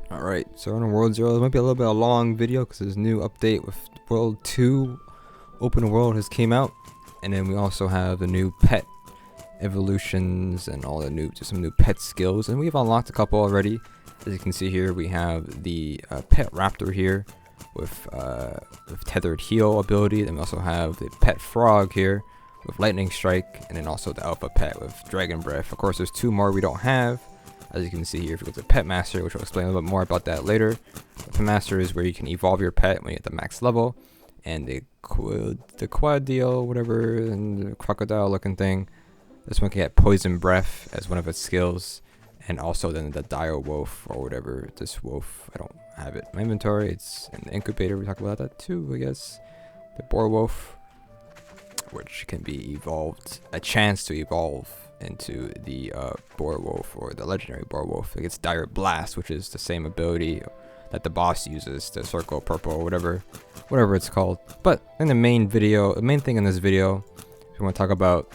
Alright, so in World 0, this might be a little bit of a long video because there's a new update with World 2 Open World has came out. And then we also have the new pet evolutions and all the some new pet skills. And we've unlocked a couple already. As you can see here, we have the pet raptor here with tethered heel ability. Then we also have the pet frog here with lightning strike. And then also the alpha pet with dragon breath. Of course, there's two more we don't have. As you can see here, if you go to Pet Master, which I'll explain a little bit more about that later. Pet Master is where you can evolve your pet when you get the max level. And the quadil, whatever, and the crocodile looking thing. This one can get poison breath as one of its skills. And also then the dire wolf or whatever. This wolf, I don't have it in my inventory. It's in the incubator. We talk about that too, I guess. The boar wolf, which can be evolved, a chance to evolve into the boar wolf or the legendary boar wolf. It gets dire blast, which is the same ability that the boss uses, the circle purple or whatever it's called. But in the main thing in this video, we want to talk about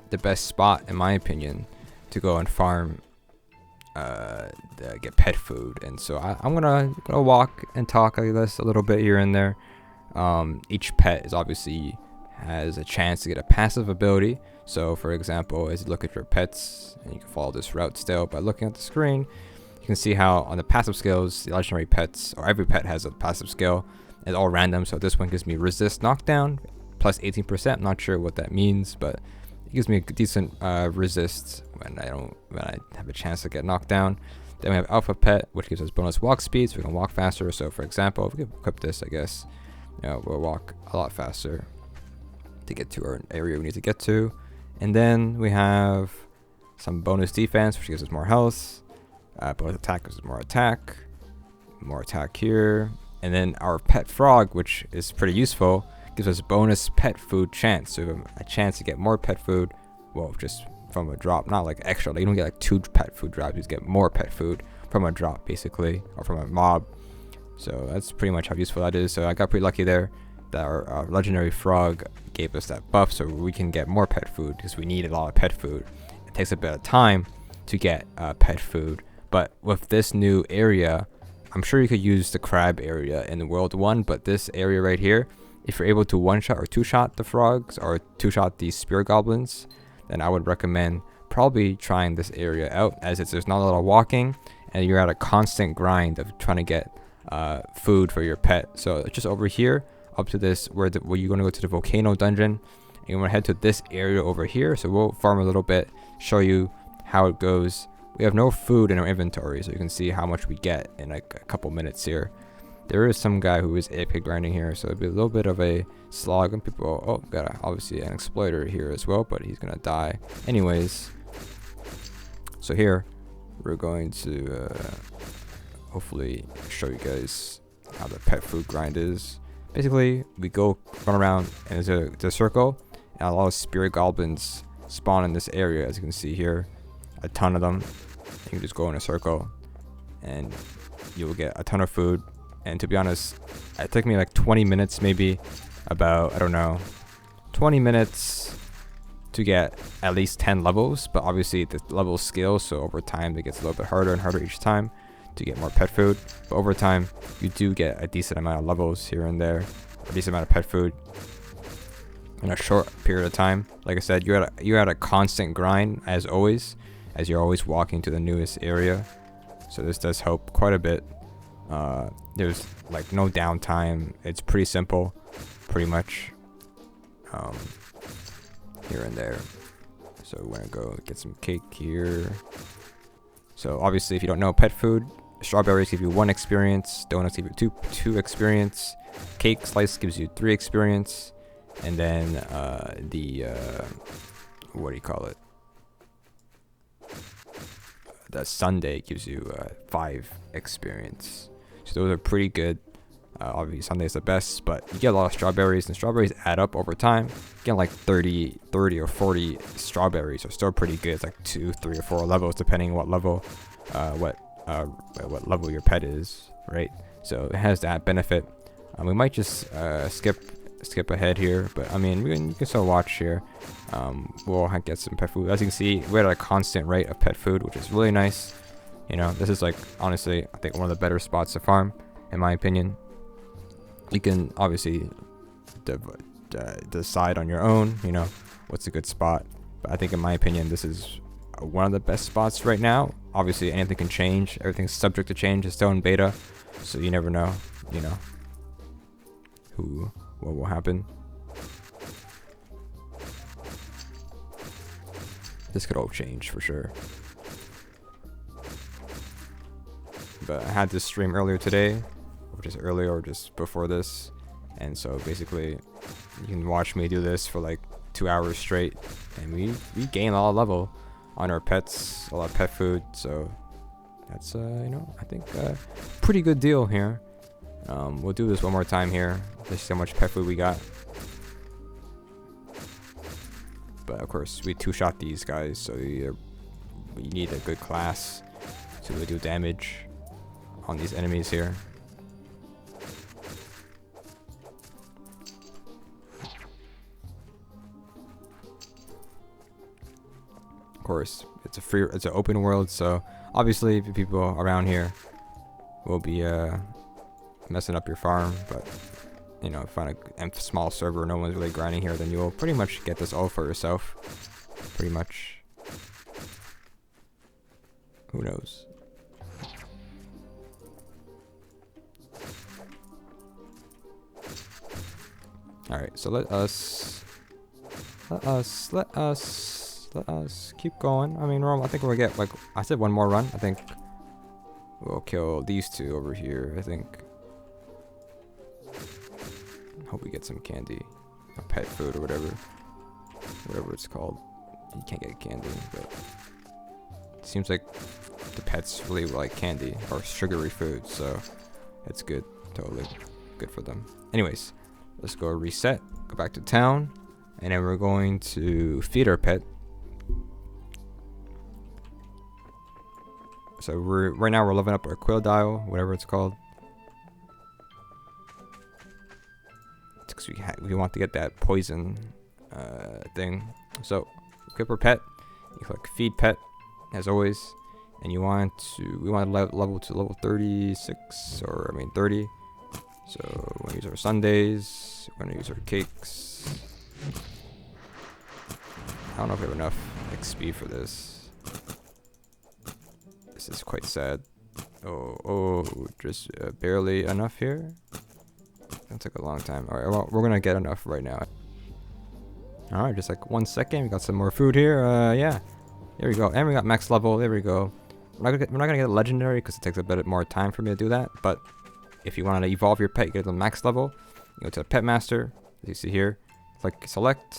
the best spot, in my opinion, to go and farm get pet food. And so I'm gonna walk and talk, I guess, a little bit here and there. Each pet is obviously has a chance to get a passive ability. So for example, as you look at your pets, and you can follow this route still by looking at the screen, you can see how on the passive skills, the legendary pets, or every pet has a passive skill. It's all random. So this one gives me resist knockdown plus 18%. I'm not sure what that means, but it gives me a decent resist when I have a chance to get knocked down. Then we have alpha pet, which gives us bonus walk speed, so we can walk faster. So for example, if we can equip this, I guess, we'll walk a lot faster to get to our area we need to get to. And then we have some bonus defense, which gives us more health. Bonus attack gives us more attack here. And then our pet frog, which is pretty useful, gives us bonus pet food chance. So a chance to get more pet food, well, just from a drop, not like extra. Like you don't get like 2 pet food drops, you just get more pet food from a drop basically, or from a mob. So that's pretty much how useful that is. So I got pretty lucky there that our legendary frog gave us that buff, so we can get more pet food because we need a lot of pet food. It takes a bit of time to get pet food, but with this new area, I'm sure you could use the crab area in World 1, but this area right here, if you're able to one-shot or two-shot the frogs or two-shot these spear goblins, then I would recommend probably trying this area out, as there's not a lot of walking and you're at a constant grind of trying to get food for your pet. So just over here up to this where you're going to go to the volcano dungeon, and you want to head to this area over here. So we'll farm a little bit, show you how it goes. We have no food in our inventory, so you can see how much we get in like a couple minutes here. There is some guy who is AP grinding here, so it'll be a little bit of a slog. And people, got obviously an exploiter here as well, but he's gonna die anyways. So here we're going to hopefully show you guys how the pet food grind is. Basically, we run around and there's a circle, and a lot of spirit goblins spawn in this area, as you can see here. A ton of them. You can just go in a circle and you will get a ton of food. And to be honest, it took me like 20 minutes, maybe about, I don't know, 20 minutes to get at least 10 levels. But obviously the level scale, so over time it gets a little bit harder and harder each time to get more pet food. But over time, you do get a decent amount of levels here and there, a decent amount of pet food in a short period of time. Like I said, you're at a constant grind as always, as you're always walking to the newest area. So this does help quite a bit. There's like no downtime. It's pretty simple, pretty much, here and there. So we're gonna go get some cake here. So obviously, if you don't know pet food, strawberries give you 1 experience, donuts give you 2 experience, cake slice gives you 3 experience, and then what do you call it? The sundae gives you 5 experience. So those are pretty good. Obviously sundae is the best, but you get a lot of strawberries, and strawberries add up over time. Getting like 30 or 40 strawberries are still pretty good. It's like 2, 3, or 4 levels depending what level what level your pet is, right? So it has that benefit. We might just skip ahead here, but I mean you can still watch here. We'll get some pet food. As you can see, we're at a constant rate of pet food, which is really nice. You know, this is like honestly I think one of the better spots to farm, in my opinion. You can obviously decide on your own, you know, what's a good spot. But I think in my opinion this is one of the best spots right now. Obviously anything can change, everything's subject to change, it's still in beta, so you never know, you know, what will happen. This could all change for sure. But I had this stream earlier today, or just earlier or just before this, and so basically you can watch me do this for like 2 hours straight, and we gain a lot of level on our pets, a lot of pet food, so that's you know, I think pretty good deal here. We'll do this one more time here. Let's see how much pet food we got. But of course we two-shot these guys, so we need a good class to really do damage on these enemies here. Of course, it's an open world, so obviously the people around here will be messing up your farm, but you know, find a small server, no one's really grinding here, then you'll pretty much get this all for yourself. Pretty much. Who knows? Alright, so let us keep going. I mean, I think we'll get, like I said, one more run. I think we'll kill these two over here, I think. Hope we get some candy, or pet food, or whatever it's called. You can't get candy, but it seems like the pets really like candy or sugary food, so it's good, totally good for them. Anyways, let's go reset, go back to town, and then we're going to feed our pet. So right now we're leveling up our quill dial, whatever it's called. We want to get that poison thing. So equip our pet. You click feed pet as always, and we want to level to level 36, or I mean 30. So we're gonna use our sundaes. We're gonna use our cakes. I don't know if we have enough XP for this. This is quite sad. Oh, just barely enough here. That took a long time. Alright, well, we're gonna get enough right now. Alright, just like 1 second. We got some more food here. Yeah. There we go. And we got max level. There we go. We're not gonna get a legendary because it takes a bit more time for me to do that. But if you want to evolve your pet, you get to the max level. You go to the pet master, as you see here. Click select.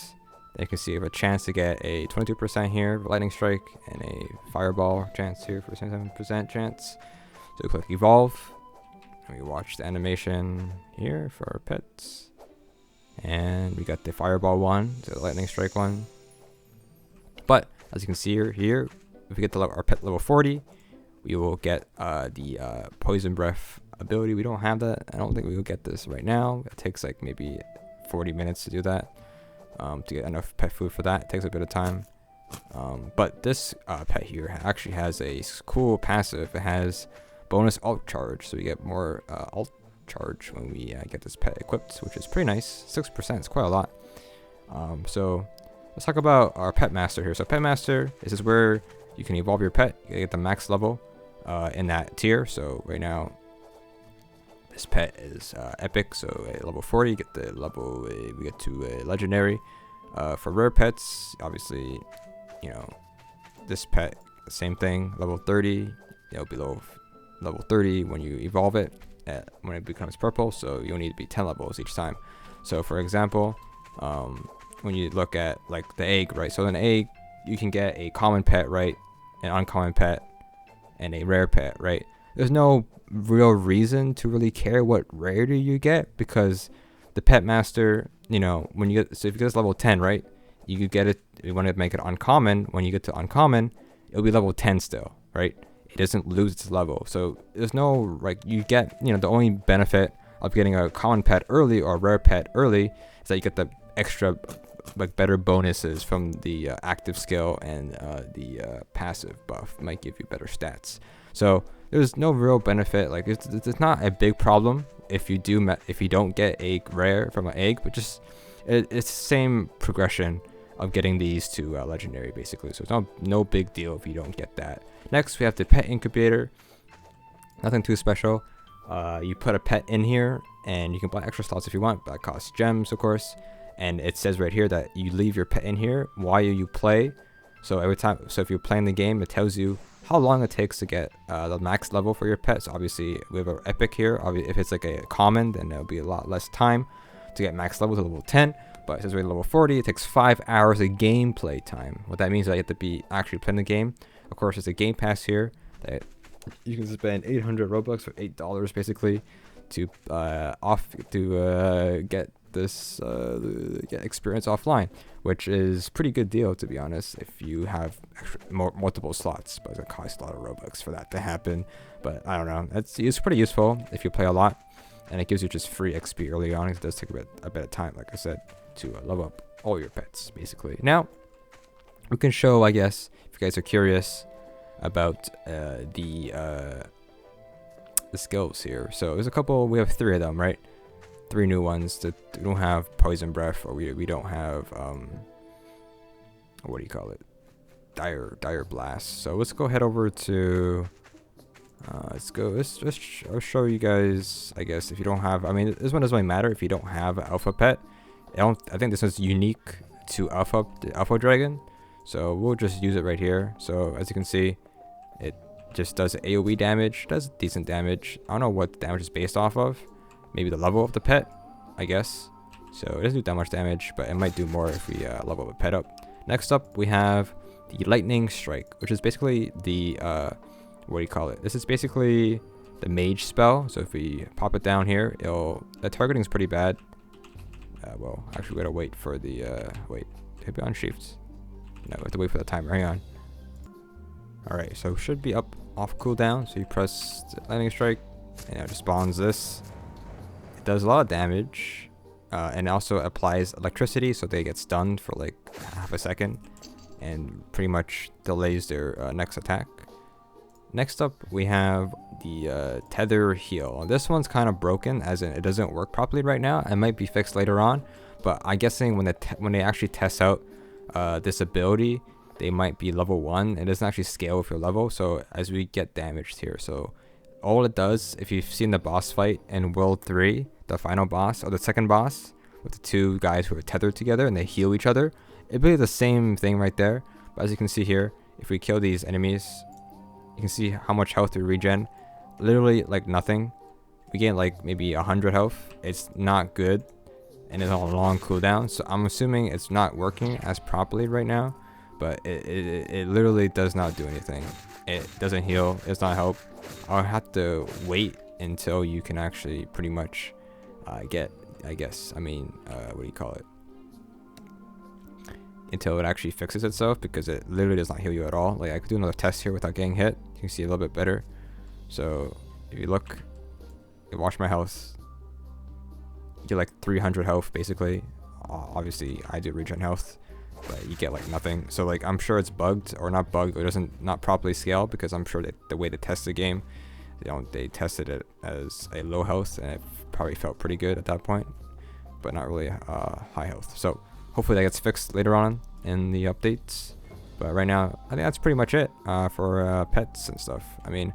Then you can see you have a chance to get a 22% here for lightning strike and a fireball chance here for 77% chance. So click evolve. And we watch the animation here for our pets. And we got the fireball one, the lightning strike one. But as you can see here, if we get to our pet level 40, we will get the poison breath ability. We don't have that. I don't think we will get this right now. It takes like maybe 40 minutes to do that. To get enough pet food for that. It takes a bit of time. But this pet here actually has a cool passive. It has bonus alt charge, so we get more alt charge when we get this pet equipped, which is pretty nice. 6%, it's quite a lot. So let's talk about our pet master here. So pet master, this is where you can evolve your pet. You get the max level in that tier. So right now this pet is epic, so at level 40 you get the level we get to a legendary. For rare pets, obviously, you know, this pet, the same thing, level 30, it'll be level 30 when you evolve it, when it becomes purple, so you'll need to be 10 levels each time. So for example, when you look at like the egg, right, so an egg, you can get a common pet, right, an uncommon pet, and a rare pet, right? There's no real reason to really care what rarity you get, because the pet master, you know, when you get, so if you get this level 10, right, you could get it, you want to make it uncommon. When you get to uncommon, it'll be level 10 still, right? It doesn't lose its level. So there's no, like, you get, you know, the only benefit of getting a common pet early or a rare pet early is that you get the extra like better bonuses from the active skill, and the passive buff might give you better stats. So there's no real benefit. Like it's not a big problem if you don't get a rare from an egg, but just it's the same progression of getting these to legendary basically. So it's no big deal if you don't get that. Next we have the pet incubator. Nothing too special. You put a pet in here and you can buy extra slots if you want, but that costs gems of course. And it says right here that you leave your pet in here while you play. So if you're playing the game, it tells you how long it takes to get the max level for your pet. So obviously we have an epic here. If it's like a common, then it'll be a lot less time to get max level to level 10. But since we're level 40, it takes 5 hours of gameplay time. What that means is that you have to be actually playing the game. Of course, there's a game pass here that you can spend 800 Robux for $8 basically to get this get experience offline, which is pretty good deal to be honest if you have multiple slots, but it costs a lot of Robux for that to happen. But I don't know, it's pretty useful if you play a lot, and it gives you just free XP early on. It does take a bit of time, like I said, to level up all your pets basically. Now we can show, I guess, if you guys are curious about the skills here. So there's a couple, we have 3 of them, right? 3 new ones that we don't have poison breath, or we don't have what do you call it, dire blast. So let's go head over to I'll show you guys, I guess. If you don't have, I mean, this one doesn't really matter if you don't have an alpha pet. I think this is unique to the alpha dragon, so we'll just use it right here. So as you can see, it just does AoE damage, does decent damage. I don't know what the damage is based off of. Maybe the level of the pet, I guess. So it doesn't do that much damage, but it might do more if we level the pet up. Next up, we have the lightning strike, which is basically the what do you call it? This is basically the mage spell. So if we pop it down here, the targeting is pretty bad. Well, actually, we gotta wait for the wait. Maybe on shift. No, we have to wait for the timer. Hang on. All right, so it should be off cooldown. So you press the lightning strike, and it just spawns this. It does a lot of damage, and also applies electricity, so they get stunned for like half a second, and pretty much delays their next attack. Next up, we have the tether heal. This one's kind of broken, as in it doesn't work properly right now. It might be fixed later on, but I'm guessing when they actually test out this ability, they might be level 1. It doesn't actually scale with your level, so as we get damaged here. So all it does, if you've seen the boss fight in World 3, the final boss, or the second boss, with the 2 guys who are tethered together and they heal each other, it'd be the same thing right there. But as you can see here, if we kill these enemies, you can see how much health we regen. Literally like nothing. We gain like maybe 100 health. It's not good, and it's on a long cooldown, so I'm assuming it's not working as properly right now. But it literally does not do anything. It doesn't heal. It's not help. I'll have to wait until you can actually pretty much get, I guess, I mean, what do you call it? Until it actually fixes itself, because it literally does not heal you at all. Like, I could do another test here without getting hit. You can see a little bit better. So if you look, you watch my health, you get like 300 health basically. Obviously I do regen health, but you get like nothing. So like, I'm sure it's bugged, or not bugged, or not properly scale, because I'm sure that the way they test the game, they tested it as a low health, and it probably felt pretty good at that point, but not really high health. So hopefully that gets fixed later on in the updates. But right now, I think that's pretty much it for pets and stuff. I mean,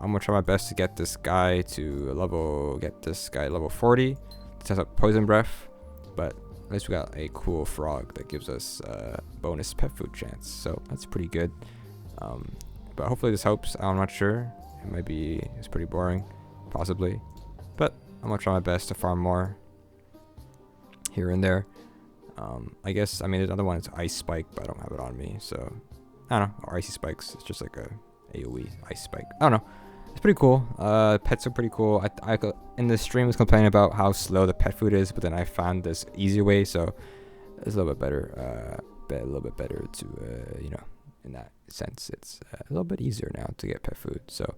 I'm gonna try my best to get this guy level 40 to test out poison breath. But at least we got a cool frog that gives us bonus pet food chance. So that's pretty good. But hopefully this helps. I'm not sure. It's pretty boring, possibly. But I'm gonna try my best to farm more here and there. I guess, I mean, there's another one, it's ice spike, but I don't have it on me, so I don't know. Or icy spikes, it's just like a AoE ice spike. I don't know. It's pretty cool. Pets are pretty cool. I in the stream was complaining about how slow the pet food is, but then I found this easier way, so it's a little bit better. A little bit better to you know, in that sense, it's a little bit easier now to get pet food. So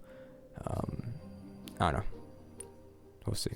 I don't know. We'll see.